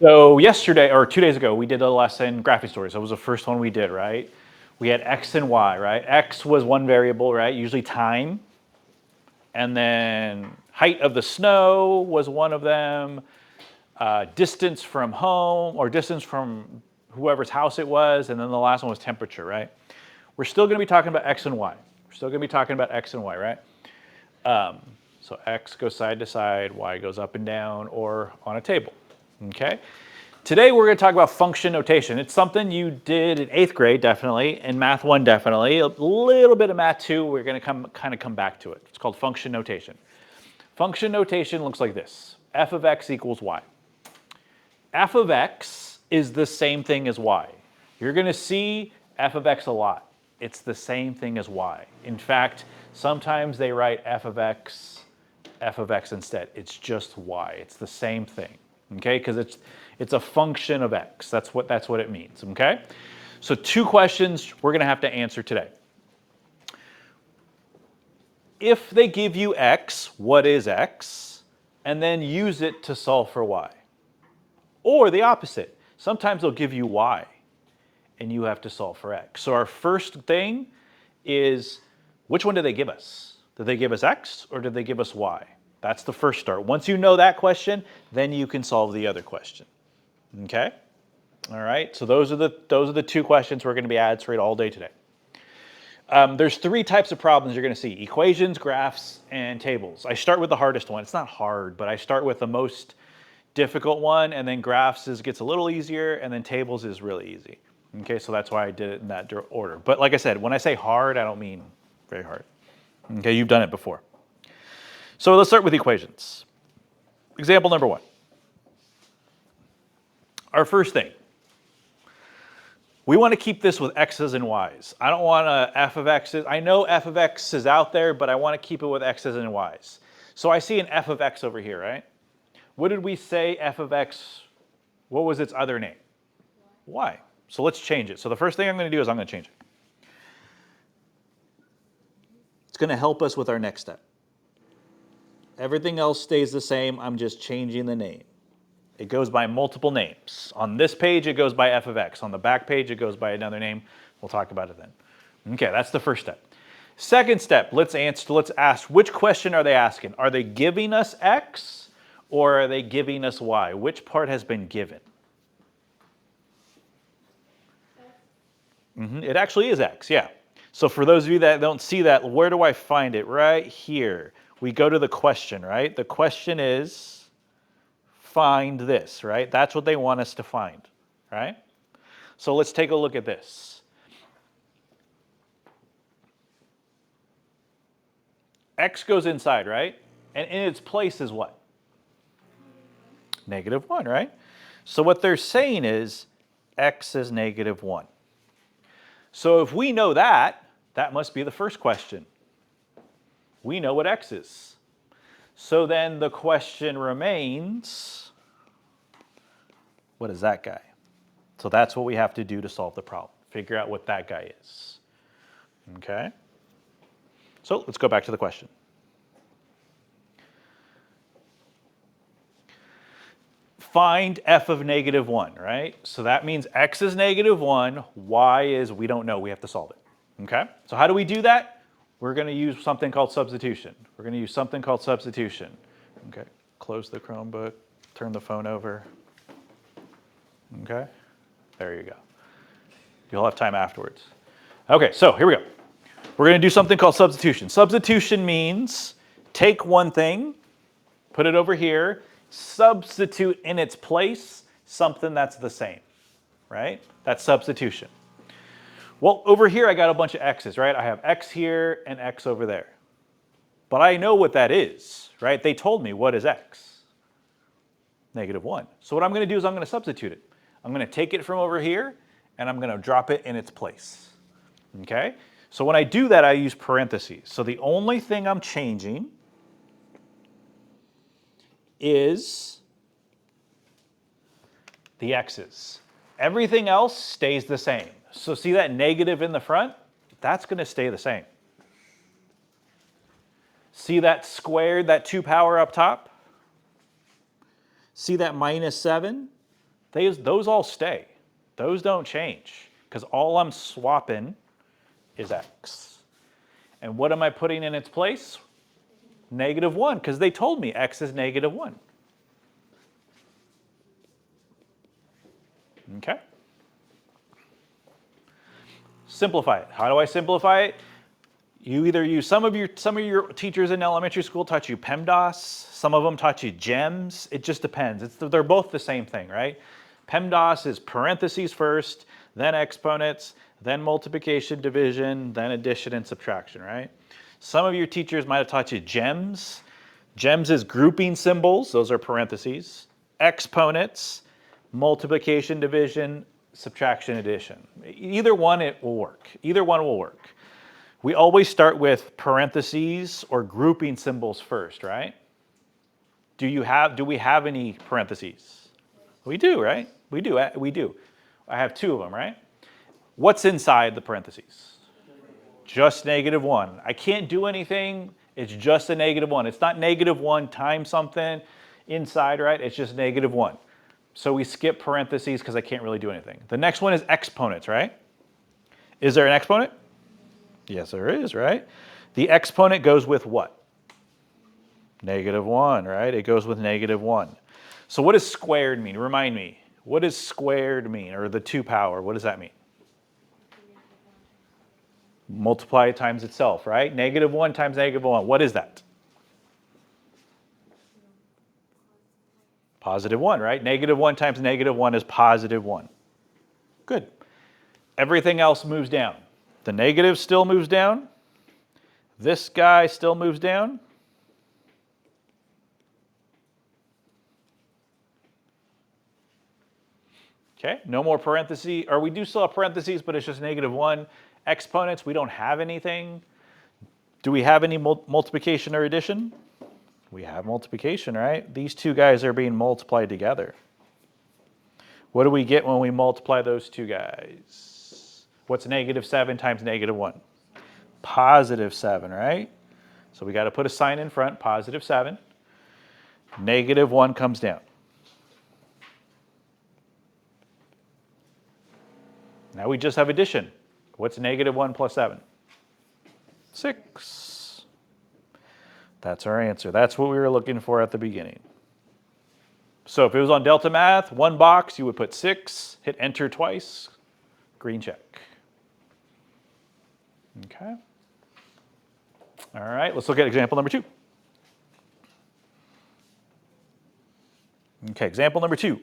So yesterday, or 2 days ago, we did a lesson, graphing stories. That was the first one we did, right? We had X and Y, right? X was one variable, right? Usually time. And then height of the snow was one of them. Distance from home or distance from whoever's house it was. And then the last one was temperature, right? We're still going to be talking about X and Y. We're still going to be talking about X and Y, right? So X goes side to side, Y goes up and down, or on a table, okay? Today we're going to talk about function notation. It's something you did in 8th grade, definitely, in Math 1, definitely. A little bit of Math 2, we're going to kind of come back to it. It's called function notation. Function notation looks like this. F of x equals y. F of x is the same thing as y. You're going to see f of x a lot. It's the same thing as y. In fact, sometimes they write f of x instead. It's just y. It's the same thing, okay? Because it's a function of x. That's what it means, okay? So 2 questions we're going to have to answer today. If they give you x, what is x? And then use it to solve for y. Or the opposite. Sometimes they'll give you y, and you have to solve for x. So our first thing is, which one did they give us? Did they give us x or did they give us y? That's the first start. Once you know that question, then you can solve the other question. Okay? All right, so those are the 2 questions we're going to be answering all day today. There's 3 types of problems you're going to see: equations, graphs, and tables. I start with the hardest one. It's not hard, but I start with the most difficult one, and then graphs gets a little easier, and then tables is really easy. Okay, so that's why I did it in that order. But like I said, when I say hard, I don't mean very hard. Okay, you've done it before. So let's start with equations. Example number 1. Our first thing. We want to keep this with x's and y's. I don't want a f of x's. I know f of x is out there, but I want to keep it with x's and y's. So I see an f of x over here, right? What did we say f of x, what was its other name? Y. So let's change it. So the first thing I'm going to do is I'm going to change it. It's going to help us with our next step. Everything else stays the same. I'm just changing the name. It goes by multiple names. On this page, it goes by f of x. On the back page, it goes by another name. We'll talk about it then. Okay, that's the first step. Second step, let's ask, which question are they asking? Are they giving us x or are they giving us y? Which part has been given? It actually is x, yeah. So for those of you that don't see that, where do I find it? Right here. We go to the question, right? The question is, find this, right? That's what they want us to find, right? So let's take a look at this. X goes inside, right? And in its place is what? -1, right? So what they're saying is x is -1. So if we know that, that must be the first question. We know what x is. So then the question remains, what is that guy? So that's what we have to do to solve the problem. Figure out what that guy is. Okay? So let's go back to the question. Find f of -1, right? So that means x is -1, y is, we don't know, we have to solve it. Okay? So how do we do that? We're going to use something called substitution. Okay, close the Chromebook, turn the phone over. Okay, there you go. You'll have time afterwards. Okay, so here we go. We're going to do something called substitution. Substitution means take one thing, put it over here, substitute in its place something that's the same, right? That's substitution. Well, over here I got a bunch of x's, right? I have x here and x over there. But I know what that is, right? They told me what is x? -1. So what I'm going to do is I'm going to substitute it. I'm going to take it from over here and I'm going to drop it in its place. Okay? So when I do that, I use parentheses. So the only thing I'm changing is the x's. Everything else stays the same. So see that negative in the front? That's going to stay the same. See that squared, that 2 power up top? See that -7? those all stay. Those don't change because all I'm swapping is x. And what am I putting in its place? -1, because they told me x is -1. Okay? Simplify it. How do I simplify it? You either use some of your teachers in elementary school taught you PEMDAS, some of them taught you GEMS. It just depends. They're both the same thing, right? PEMDAS is parentheses first, then exponents, then multiplication, division, then addition and subtraction, right? Some of your teachers might have taught you GEMS. GEMS is grouping symbols, those are parentheses. Exponents, multiplication, division, subtraction, addition. Either one, it will work. Either one will work. We always start with parentheses or grouping symbols first, right? Do we have any parentheses? We do, right? We do. I have 2 of them, right? What's inside the parentheses? Just -1. I can't do anything. It's just a -1. It's not -1 times something inside, right? It's just -1. So we skip parentheses because I can't really do anything. The next one is exponents, right? Is there an exponent? Yes, there is, right? The exponent goes with what? -1, right? It goes with -1. So what does squared mean? Remind me. What does squared mean? Or the 2 power, what does that mean? Multiply it times itself, right? -1 times -1. What is that? +1, right? -1 times -1 is +1. Good. Everything else moves down. The negative still moves down. This guy still moves down. Okay, no more parentheses, or we do still have parentheses, but it's just -1. Exponents, we don't have anything. Do we have any multiplication or addition? We have multiplication, right? These 2 guys are being multiplied together. What do we get when we multiply those 2 guys? What's -7 times -1? +7, right? So we got to put a sign in front, +7. -1 comes down. Now we just have addition. What's -1 plus 7? 6. That's our answer. That's what we were looking for at the beginning. So if it was on Delta Math, 1 box, you would put 6, hit enter twice, green check. Okay. All right, let's look at example number 2. Okay, example number 2.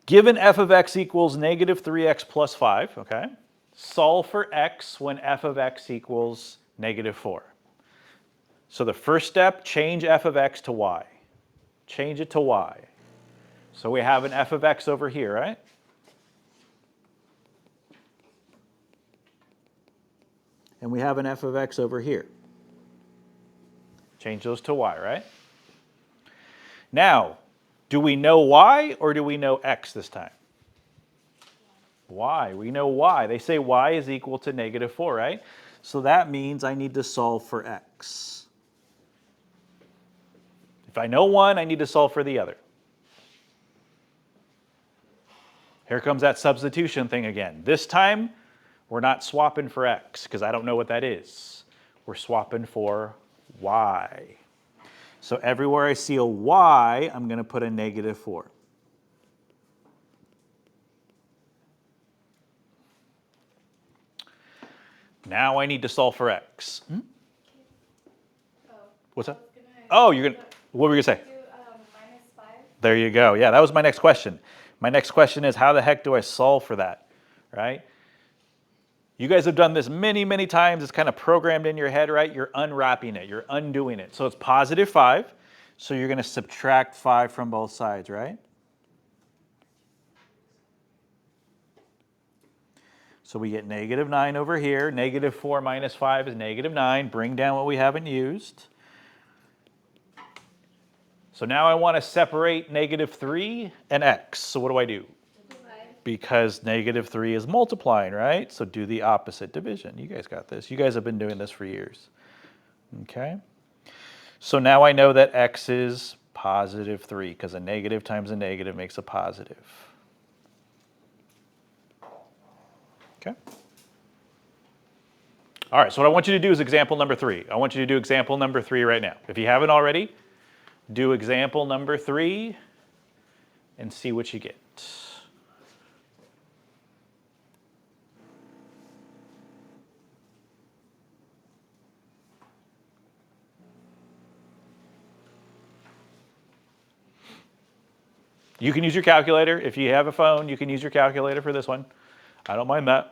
Given f of x equals -3x plus 5, okay, solve for x when f of x equals -4. So the first step, change f of x to y. Change it to y. So we have an f of x over here, right? And we have an f of x over here. Change those to y, right? Now, do we know y or do we know x this time? Y. We know y. They say y is equal to -4, right? So that means I need to solve for x. If I know one, I need to solve for the other. Here comes that substitution thing again. This time, we're not swapping for x because I don't know what that is. We're swapping for y. So everywhere I see a y, I'm going to put a -4. Now I need to solve for x. What's that? Oh, you're going to, what were you going to say? -5. There you go. Yeah, that was my next question. My next question is, how the heck do I solve for that, right? You guys have done this many, many times. It's kind of programmed in your head, right? You're unwrapping it. You're undoing it. So it's +5. So you're going to subtract 5 from both sides, right? So we get -9 over here. -4 minus 5 is -9. Bring down what we haven't used. So now I want to separate -3 and x. So what do I do? Because -3 is multiplying, right? So do the opposite division. You guys got this. You guys have been doing this for years. Okay? So now I know that x is Positive 3, because a negative times a negative makes a positive. Okay. All right, so what I want you to do is example number 3. I want you to do example number 3 right now. If you haven't already, do example number 3 and see what you get. You can use your calculator. If you have a phone, you can use your calculator for this one. I don't mind that.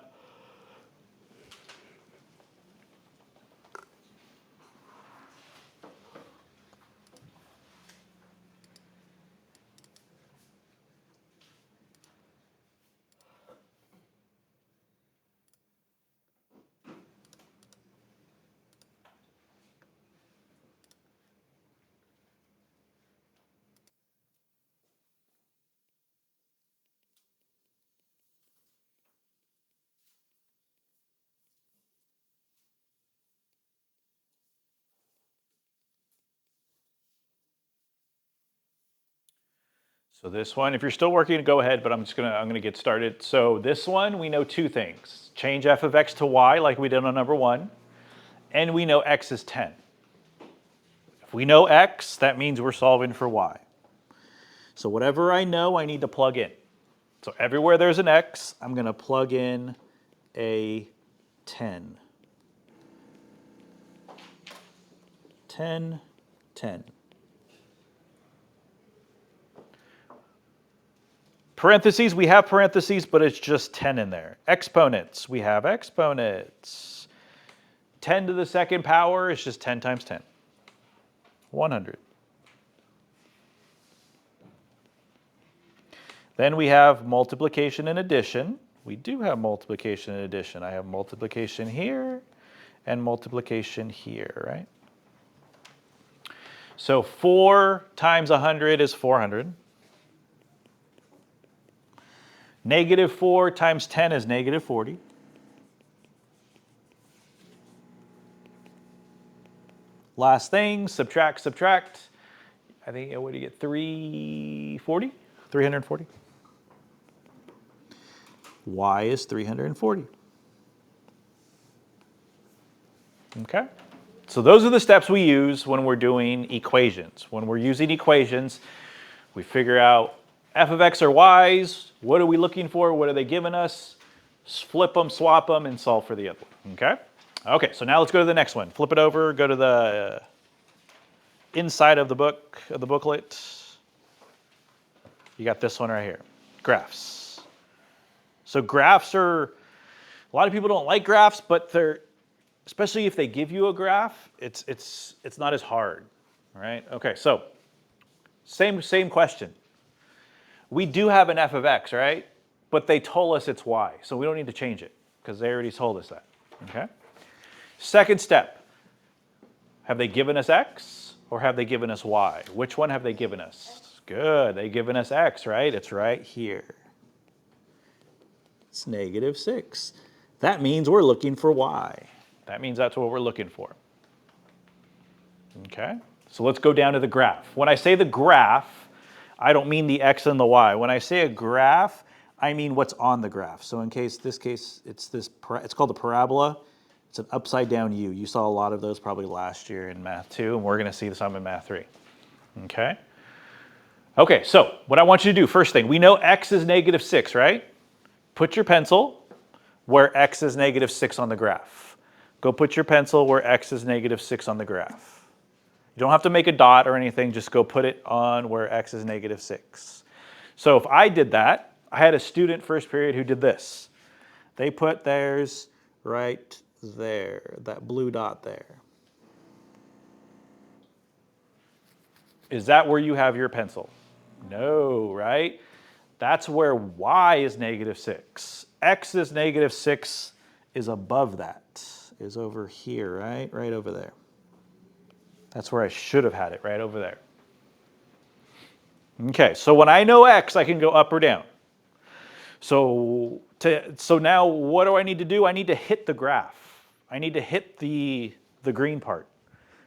So this one, if you're still working, go ahead, but I'm gonna get started. So this one, we know 2 things. Change f of x to y like we did on number 1, and we know x is 10. If we know x, that means we're solving for y. So whatever I know, I need to plug in. So everywhere there's an x, I'm gonna plug in a 10. 10, 10. Parentheses, we have parentheses, but it's just 10 in there. Exponents, we have exponents. 10 to the second power is just 10 times 10. 100. Then we have multiplication and addition. We do have multiplication and addition. I have multiplication here and multiplication here, right? So 4 times 100 is 400. Negative 4 times 10 is negative 40. Last thing, subtract, subtract. I think, what do you get, 340? 340. Y is 340. Okay? So those are the steps we use when we're doing equations. When we're using equations, we figure out f of x or y's, what are we looking for, what are they giving us, flip them, swap them, and solve for the other one, okay? Okay, so now let's go to the next one. Flip it over, go to the inside of the book, of the booklet. You got this one right here, graphs. So graphs are, a lot of people don't like graphs, but they're, especially if they give you a graph, it's not as hard, right? Okay, so same question. We do have an f of x, right? But they told us it's y, so we don't need to change it because they already told us that, okay? Second step, have they given us x or have they given us y? Which one have they given us? Good, they've given us x, right? It's right here. It's negative 6. That means we're looking for y. That means that's what we're looking for. Okay, so let's go down to the graph. When I say the graph, I don't mean the x and the y. When I say a graph, I mean what's on the graph. So in this case, it's called a parabola. It's an upside down U. You saw a lot of those probably last year in Math 2, and we're going to see some in Math 3. Okay? Okay, so what I want you to do, first thing, we know x is negative 6, right? Put your pencil where x is negative 6 on the graph. Go put your pencil where x is negative 6 on the graph. You don't have to make a dot or anything, just go put it on where x is negative 6. So if I did that, I had a student first period who did this. They put theirs right there, that blue dot there. Is that where you have your pencil? No, right? That's where y is negative 6. X is negative 6 is above that, is over here, right? Right over there. That's where I should have had it, right over there. Okay, so when I know x, I can go up or down. So now what do I need to do? I need to hit the graph. I need to hit the green part.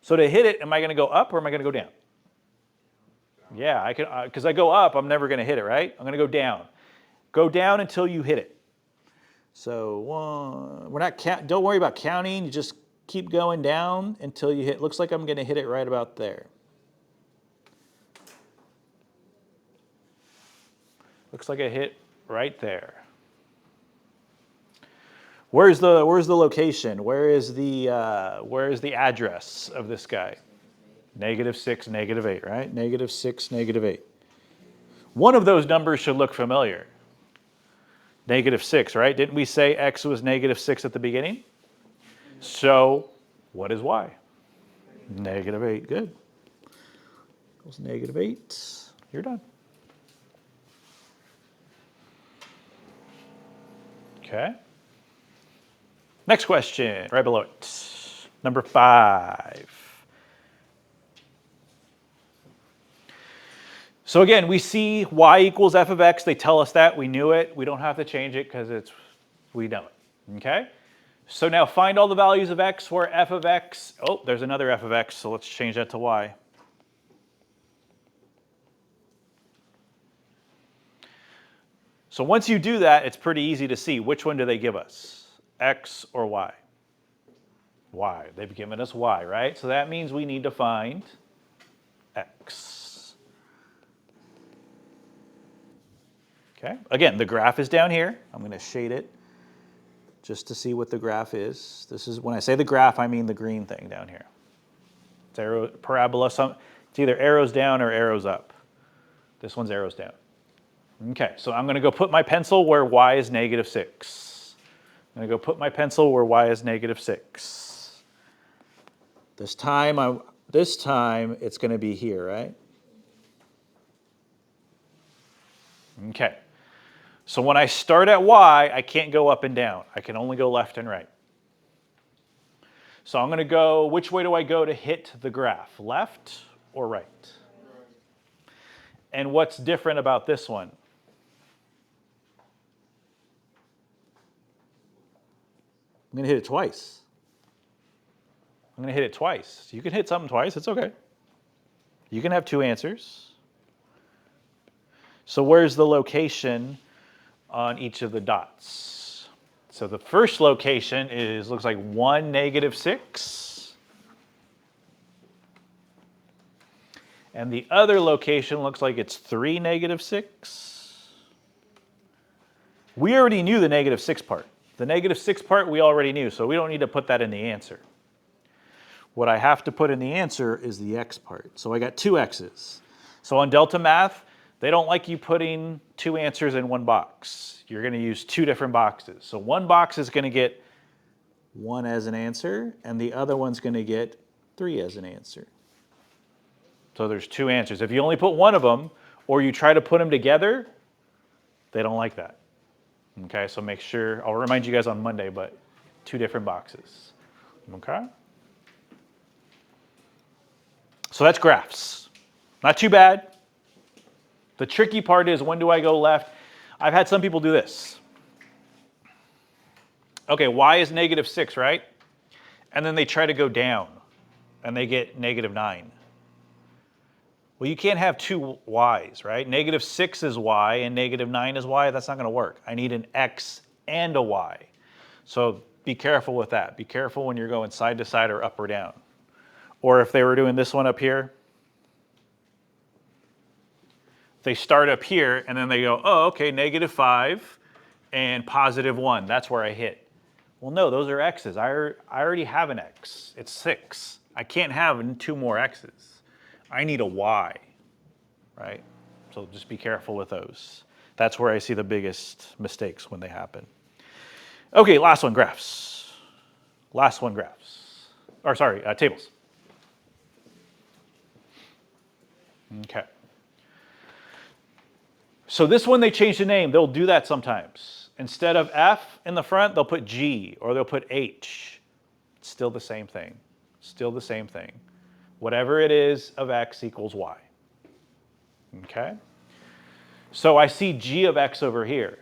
So to hit it, am I going to go up or am I going to go down? Yeah, I can, because I go up, I'm never going to hit it, right? I'm going to go down. Go down until you hit it. So we're not don't worry about counting. You just keep going down until you hit. Looks like I'm going to hit it right about there. Looks like I hit right there. Where's the location? Where is the address of this guy? -6, -8, right? -6, -8. One of those numbers should look familiar. -6, right? Didn't we say x was -6 at the beginning? So what is y? -8. Good. Equals -8. You're done. Okay. Next question, right below it. Number 5. So again, we see y equals f of x. They tell us that. We knew it. We don't have to change it because we know it. Okay? So now find all the values of x where f of x, oh, there's another f of x, so let's change that to y. So once you do that, it's pretty easy to see which one do they give us, x or y. Y. They've given us y, right? So that means we need to find x. Okay, again, the graph is down here. I'm going to shade it just to see what the graph is. This is, when I say the graph, I mean the green thing down here. It's arrow, parabola, it's either arrows down or arrows up. This one's arrows down. Okay, so I'm going to go put my pencil where y is -6. I'm going to go put my pencil where y is -6. This time it's going to be here, right? Okay. So when I start at y, I can't go up and down. I can only go left and right. So I'm going to go, which way do I go to hit the graph? Left or right? And what's different about this one? I'm going to hit it twice. I'm going to hit it twice. You can hit something twice. It's okay. You can have 2 answers. So where's the location on each of the dots? So the first location looks like 1, -6. And the other location looks like it's 3, -6. We already knew the -6 part. The -6 part we already knew, so we don't need to put that in the answer. What I have to put in the answer is the x part. So I got 2 x's. So on Delta Math, they don't like you putting 2 answers in one box. You're going to use 2 different boxes. So one box is going to get 1 as an answer, and the other one's going to get 3 as an answer. So there's 2 answers. If you only put one of them, or you try to put them together, they don't like that. Okay, so make sure, I'll remind you guys on Monday, but 2 different boxes. Okay? So that's graphs. Not too bad. The tricky part is, when do I go left? I've had some people do this. Okay, y is -6, right? And then they try to go down, and they get -9. Well, you can't have 2 y's, right? -6 is y and -9 is y. That's not going to work. I need an x and a y. So be careful with that. Be careful when you're going side to side or up or down. Or if they were doing this one up here, they start up here and then they go, oh, okay, -5 and +1. That's where I hit. Well, no, those are x's. I already have an x. It's 6. I can't have 2 more x's. I need a y, right? So just be careful with those. That's where I see the biggest mistakes when they happen. Okay, last one, graphs. Last one, graphs. Or sorry, tables. Okay. So this one, they changed the name. They'll do that sometimes. Instead of F in the front, they'll put G or they'll put H. It's still the same thing. Still the same thing. Whatever it is of x equals y. Okay? So I see G of x over here.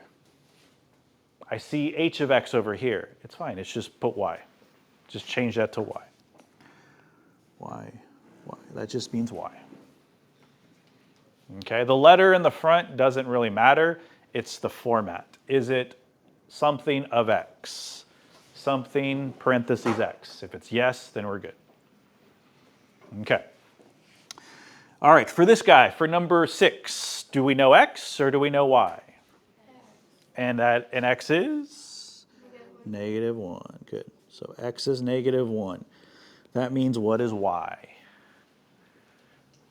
I see H of x over here. It's fine. It's just put y. Just change that to y. Y. That just means y. Okay, the letter in the front doesn't really matter. It's the format. Is it something of x? Something parentheses x. If it's yes, then we're good. Okay. All right, for this guy, for number 6, do we know x or do we know y? And x is? -1. Good. So x is -1. That means what is y?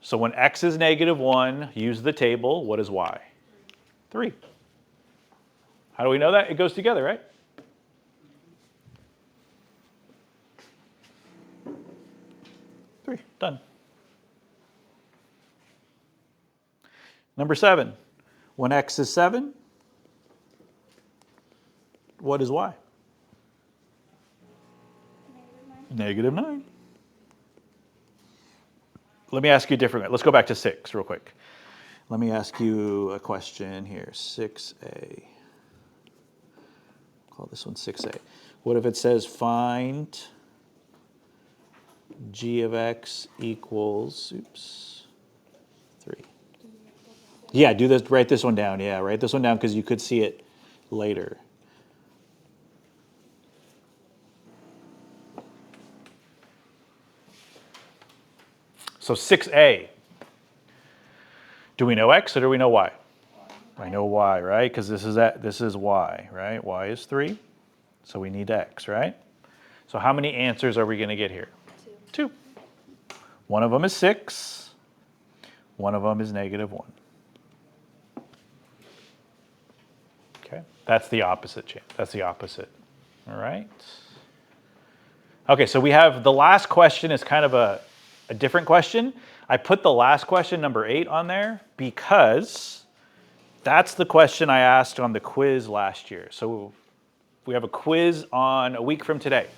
So when x is -1, use the table. What is y? 3. How do we know that? It goes together, right? Three. Done. Number 7. When x is 7, what is y? -9. Let me ask you a different way. Let's go back to 6 real quick. Let me ask you a question here. 6a. Call this one 6a. What if it says find g of x equals, 3. Yeah, do this. Write this one down. Yeah, write this one down because you could see it later. So 6a. Do we know x or do we know y? I know y, right? Because this is y, right? Y is 3. So we need x, right? So how many answers are we going to get here? 2. One of them is 6. One of them is -1. Okay, that's the opposite. That's the opposite. All right. Okay, so we have the last question is kind of a different question. I put the last question, number 8, on there because that's the question I asked on the quiz last year. So we have a quiz on a week from today.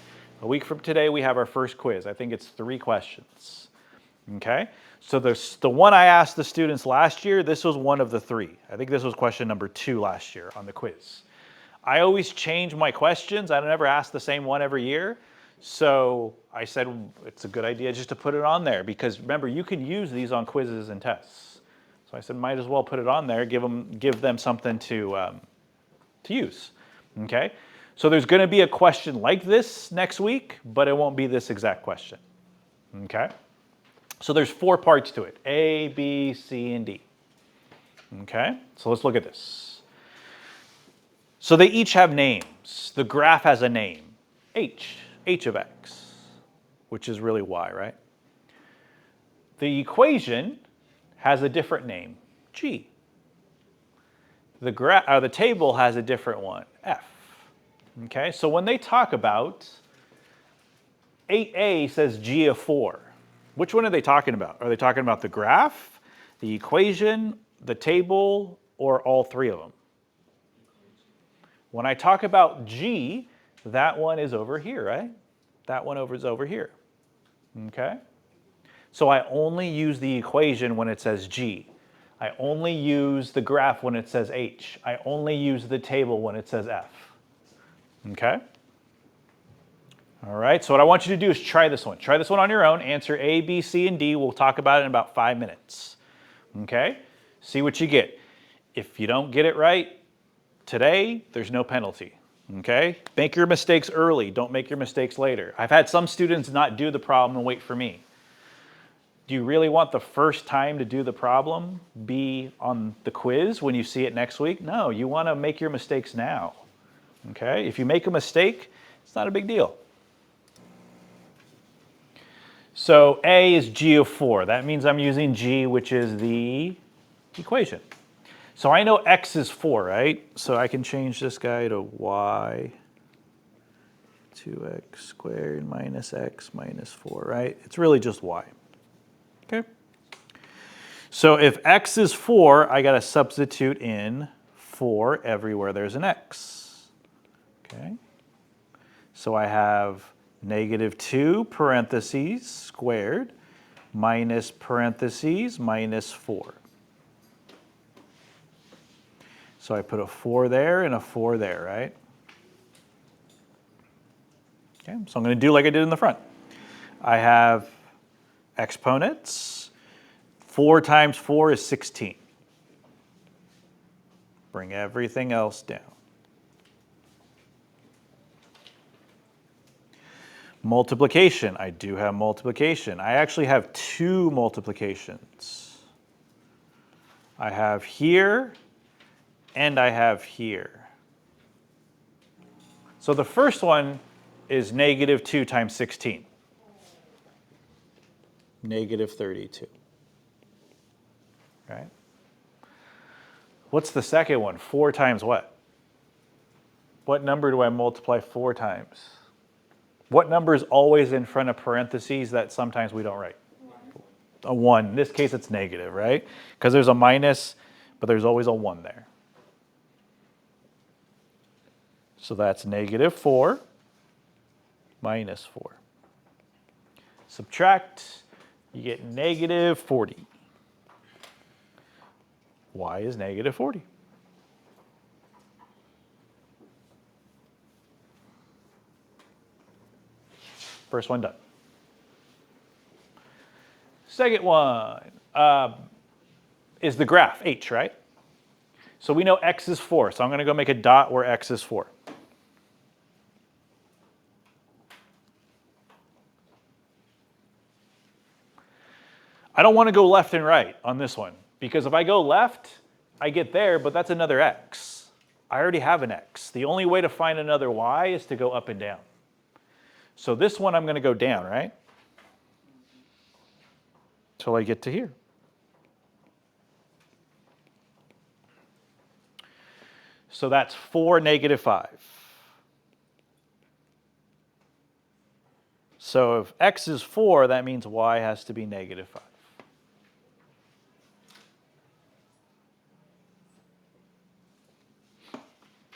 A week from today, we have our first quiz. I think it's 3 questions. Okay? So the one I asked the students last year, this was one of the 3. I think this was question number 2 last year on the quiz. I always change my questions. I don't ever ask the same one every year. So I said it's a good idea just to put it on there because remember, you can use these on quizzes and tests. So I said might as well put it on there, give them something to use. Okay? So there's going to be a question like this next week, but it won't be this exact question. Okay? So there's 4 parts to it, A, B, C, and D. Okay? So let's look at this. So they each have names. The graph has a name, h of x, which is really y, right? The equation has a different name, g. The table has a different one, f. Okay, so when they talk about 8a says g of 4, which one are they talking about? Are they talking about the graph, the equation, the table, or all 3 of them? When I talk about g, that one is over here, right? That one is over here. Okay? So I only use the equation when it says g. I only use the graph when it says h. I only use the table when it says f. Okay? All right, so what I want you to do is try this one. Try this one on your own. Answer A, B, C, and D. We'll talk about it in about 5 minutes. Okay? See what you get. If you don't get it right today, there's no penalty. Okay? Make your mistakes early. Don't make your mistakes later. I've had some students not do the problem and wait for me. Do you really want the first time to do the problem be on the quiz when you see it next week? No, you want to make your mistakes now. Okay? If you make a mistake, it's not a big deal. So A is g of 4. That means I'm using g, which is the equation. So I know x is 4, right? So I can change this guy to y, 2x squared minus x minus 4, right? It's really just y. Okay? So if x is 4, I got to substitute in 4 everywhere there's an x. Okay? So I have -2 parentheses squared minus parentheses minus 4. So I put a 4 there and a 4 there, right? Okay, so I'm going to do like I did in the front. I have exponents. 4 times 4 is 16. Bring everything else down. Multiplication. I do have multiplication. I actually have 2 multiplications. I have here and I have here. So the first one is negative 2 times 16. Negative 32. Right? What's the second one? 4 times what? What number do I multiply 4 times? What number is always in front of parentheses that sometimes we don't write? A 1. In this case, it's negative, right? Because there's a minus, but there's always a 1 there. So that's negative 4 minus 4. Subtract, you get negative 40. Y is negative 40. First one done. Second one is the graph, h, right? So we know x is 4, so I'm going to go make a dot where x is 4. I don't want to go left and right on this one, because if I go left, I get there, but that's another x. I already have an x. The only way to find another y is to go up and down. So this one I'm going to go down, right? Till I get to here. So that's 4, negative 5. So if x is 4, that means y has to be negative 5.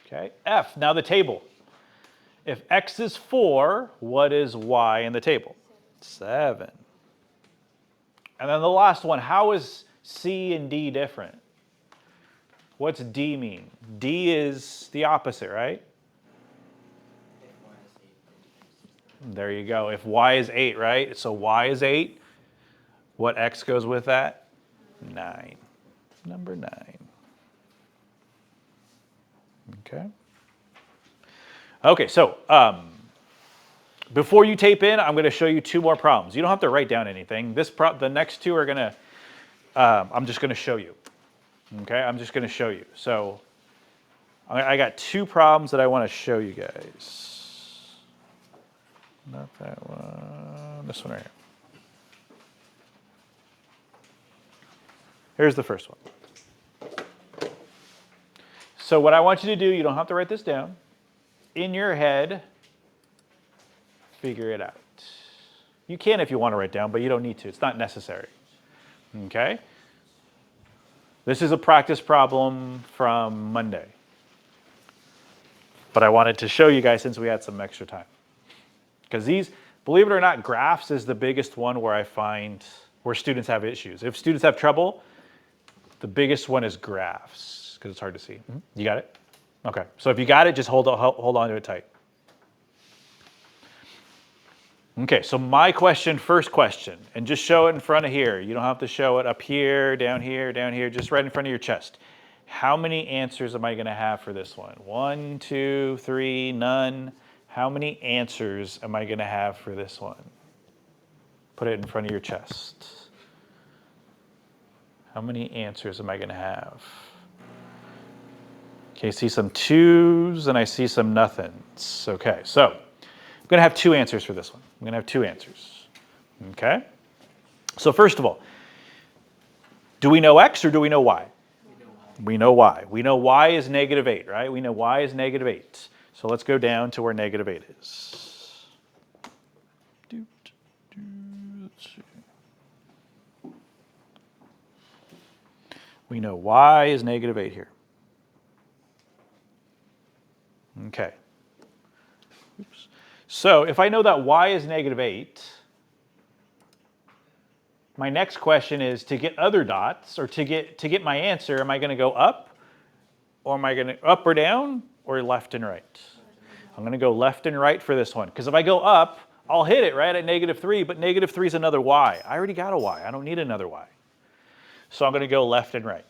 Okay, F, now the table. If x is 4, what is y in the table? 7. And then the last one, how is C and D different? What's D mean? D is the opposite, right? There you go. If y is 8, right? So y is 8. What x goes with that? 9. Number 9. Okay. Okay, so before you tape in, I'm going to show you 2 more problems. You don't have to write down anything. The next 2 are going to, I'm just going to show you. Okay, I'm just going to show you. So I got 2 problems that I want to show you guys. Not that one, this one right here. Here's the first one. So what I want you to do, you don't have to write this down. In your head, figure it out. You can if you want to write down, but you don't need to. It's not necessary. Okay? This is a practice problem from Monday. But I wanted to show you guys since we had some extra time. Because these, believe it or not, graphs is the biggest one where I find where students have issues. If students have trouble, the biggest one is graphs. Because it's hard to see. You got it? Okay. So if you got it, just hold on to it tight. Okay, so my question, first question, and just show it in front of here. You don't have to show it up here, down here, just right in front of your chest. How many answers am I going to have for this one? 1, 2, 3, none. How many answers am I going to have for this one? Put it in front of your chest. How many answers am I going to have? Okay, I see some 2s and I see some nothings. Okay, so I'm going to have 2 answers for this one. I'm going to have 2 answers. Okay? So first of all, do we know x or do we know y? We know y. We know y is negative 8, right? We know y is negative 8. So let's go down to where negative 8 is. Let's see. We know y is negative 8 here. Okay. Oops. So if I know that y is negative 8, my next question is to get other dots, or to get my answer, am I going to go up, or am I going to up or down, or left and right? I'm going to go left and right for this one, because if I go up, I'll hit it right at negative 3, but negative 3 is another y. I already got a y. I don't need another y. So I'm going to go left and right.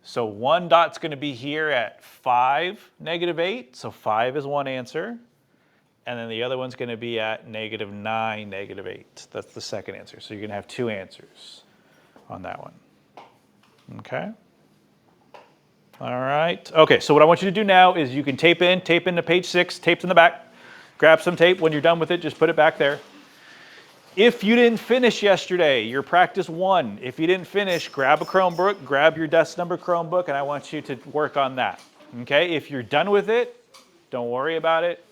So one dot's going to be here at 5, -8. So 5 is one answer. And then the other one's going to be at -9, -8. That's the second answer. So you're going to have 2 answers on that one. Okay? All right. Okay, so what I want you to do now is you can tape into page 6, tape's in the back. Grab some tape. When you're done with it, just put it back there. If you didn't finish yesterday, your practice 1, if you didn't finish, grab a Chromebook, grab your desk number Chromebook, and I want you to work on that. Okay? If you're done with it, don't worry about it.